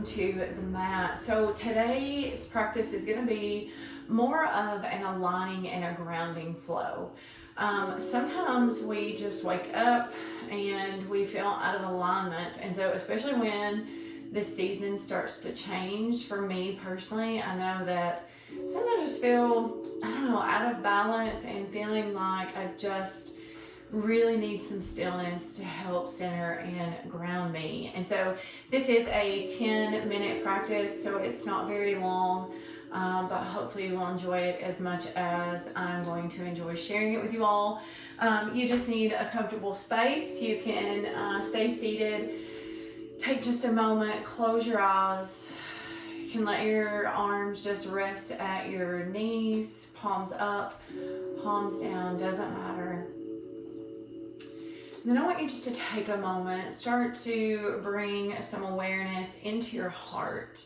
to the mat. So today's practice is going to be more of an aligning and a grounding flow. Sometimes we just wake up and we feel out of alignment, and so especially when the season starts to change, for me personally, I know that sometimes I just feel, I don't know, out of balance and feeling like I just really need some stillness to help center and ground me. And so this is a 10-minute practice, so it's not very long, but hopefully you will enjoy it as much as I'm going to enjoy sharing it with you all. You just need a comfortable space. You can stay seated. Take just a moment, close your eyes. You can let your arms just rest at your knees, palms up, palms down, doesn't matter. And then I want you just to take a moment, start to bring some awareness into your heart.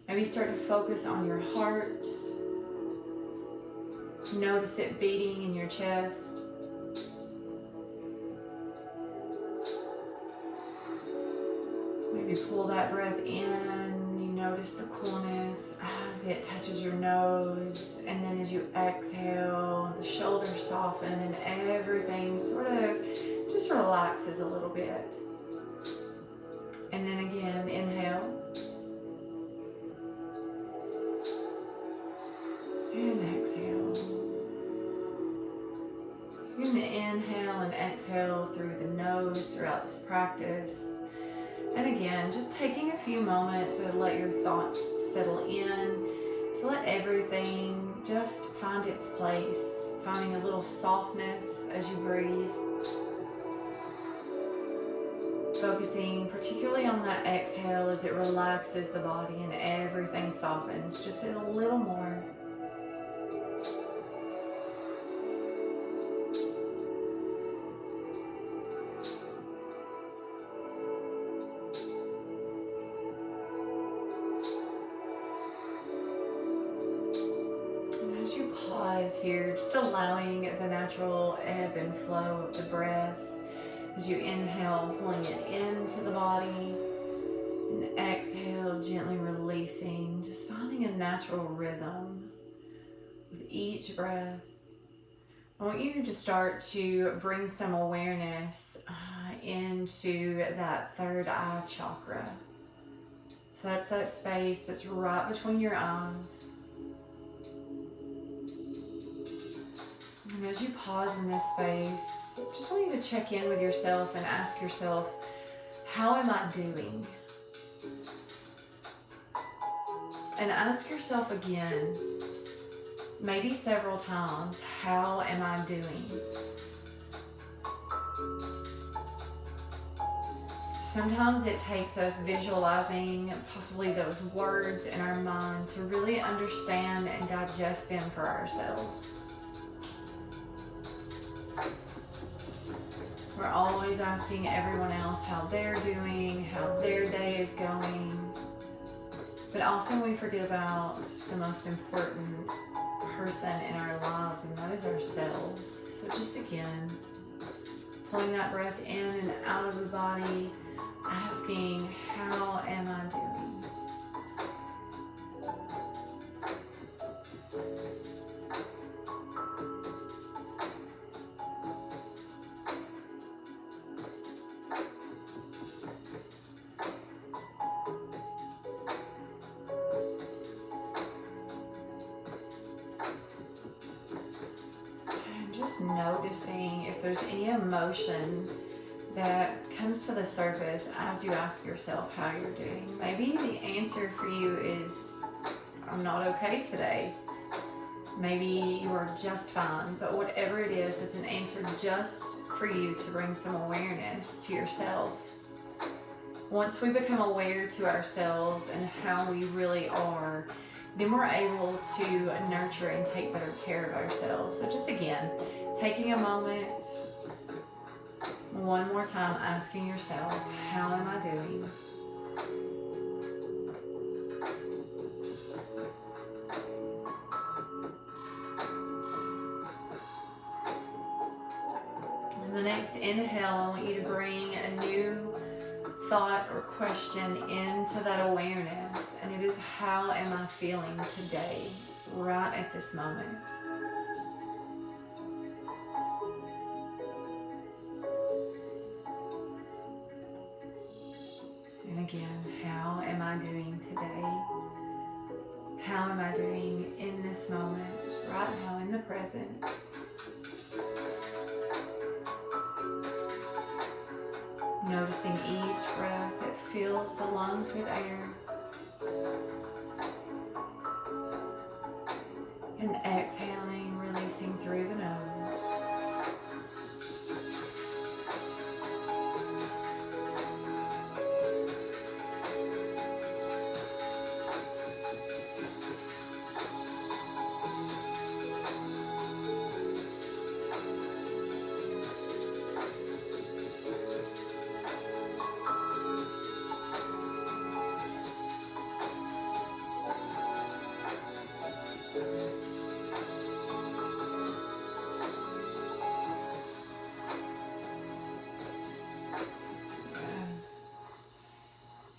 Maybe start to focus on your heart. Notice it beating in your chest. Maybe pull that breath in. You notice the coolness as it touches your nose. And then as you exhale, the shoulders soften and everything sort of just relaxes a little bit. And then again, inhale. And exhale. You're going to inhale and exhale through the nose throughout this practice. And again, just taking a few moments to let your thoughts settle in, to let everything just find its place, finding a little softness as you breathe. Focusing particularly on that exhale as it relaxes the body and everything softens just a little more. As you pause here, just allowing the natural ebb and flow of the breath. As you inhale, pulling it into the body, and exhale, gently releasing, just finding a natural rhythm with each breath. I want you to start to bring some awareness into that third eye chakra. So that's that space that's right between your eyes. And as you pause in this space, just want you to check in with yourself and ask yourself, how am I doing? And ask yourself again, maybe several times, how am I doing? Sometimes it takes us visualizing possibly those words in our mind to really understand and digest them for ourselves. We're always asking everyone else how they're doing, how their day is going. But often we forget about the most important person in our lives, and that is ourselves. So just again, pulling that breath in and out of the body, asking, how am I doing? Noticing if there's any emotion that comes to the surface as you ask yourself how you're doing. Maybe the answer for you is, I'm not okay today. Maybe you are just fine, but whatever it is, it's an answer just for you to bring some awareness to yourself. Once we become aware to ourselves and how we really are, then we're able to nurture and take better care of ourselves. So just again, taking a moment, one more time, asking yourself, how am I doing? And the next inhale, I want you to bring a new thought or question into that awareness, and it is, how am I feeling today, right at this moment? And again, how am I doing today? How am I doing in this moment, right now, in the present? Noticing each breath that fills the lungs with air. And exhaling, releasing through the nose.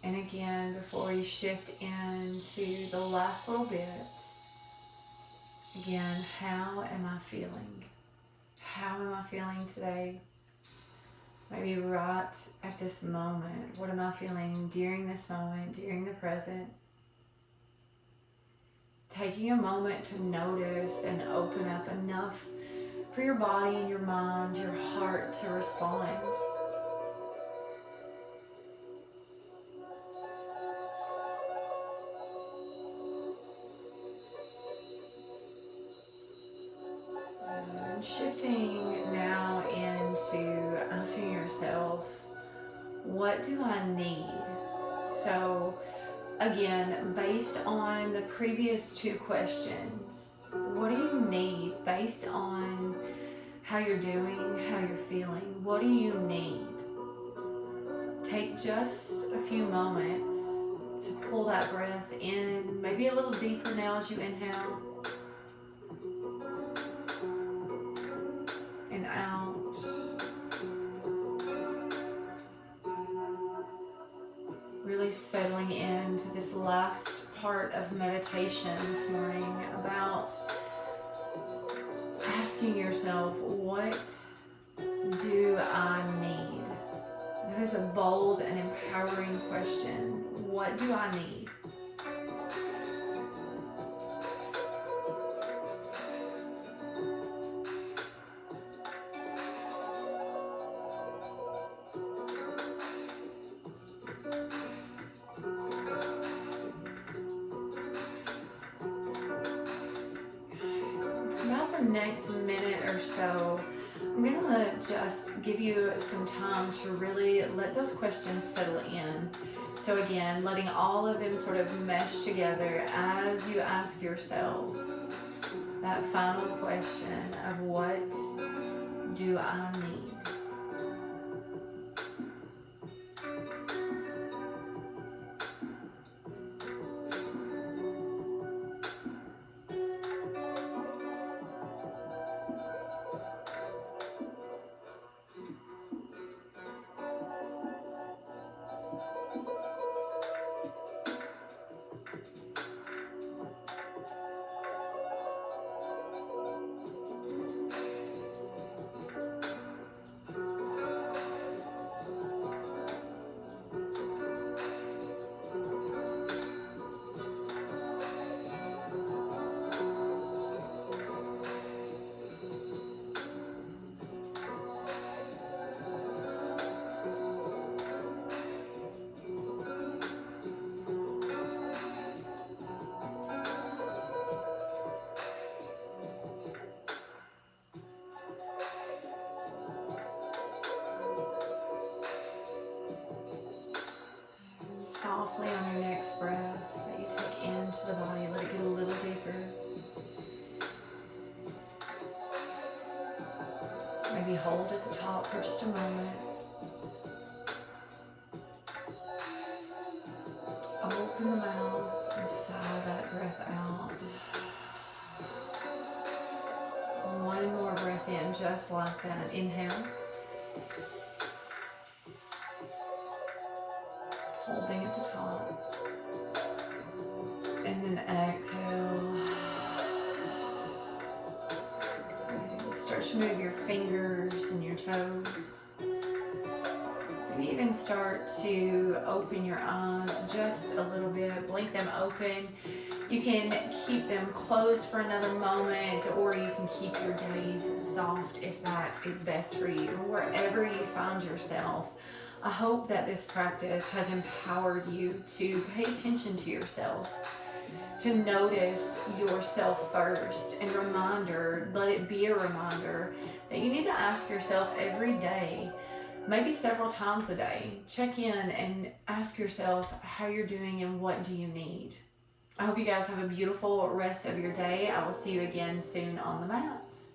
And again, before we shift into the last little bit, again, how am I feeling? How am I feeling today? Maybe right at this moment. What am I feeling during this moment, during the present? Taking a moment to notice and open up enough for your body and your mind, your heart to respond. And shifting now into asking yourself, what do I need? So again, based on the previous two questions, what do you need based on how you're doing, how you're feeling? What do you need? Take just a few moments to pull that breath in, maybe a little deeper now as you inhale, and out. Really settling into this last part of meditation this morning about asking yourself, what do I need? That is a bold and empowering question. What do I need? Next minute or so, I'm going to just give you some time to really let those questions settle in. So again, letting all of them sort of mesh together as you ask yourself that final question of, what do I need? Softly on your next breath that you take into the body, let it get a little deeper. Maybe hold at the top for just a moment. Open the mouth and sigh that breath out. One more breath in, just like that. Inhale. holding at the top. And then exhale. Good. Start to move your fingers and your toes. Maybe even start to open your eyes just a little bit. Blink them open. You can keep them closed for another moment, or you can keep your gaze soft if that is best for you. Wherever you find yourself, I hope that this practice has empowered you to pay attention to yourself, to notice yourself first, and let it be a reminder that you need to ask yourself every day, maybe several times a day, check in and ask yourself how you're doing and what do you need. I hope you guys have a beautiful rest of your day. I will see you again soon on the mats.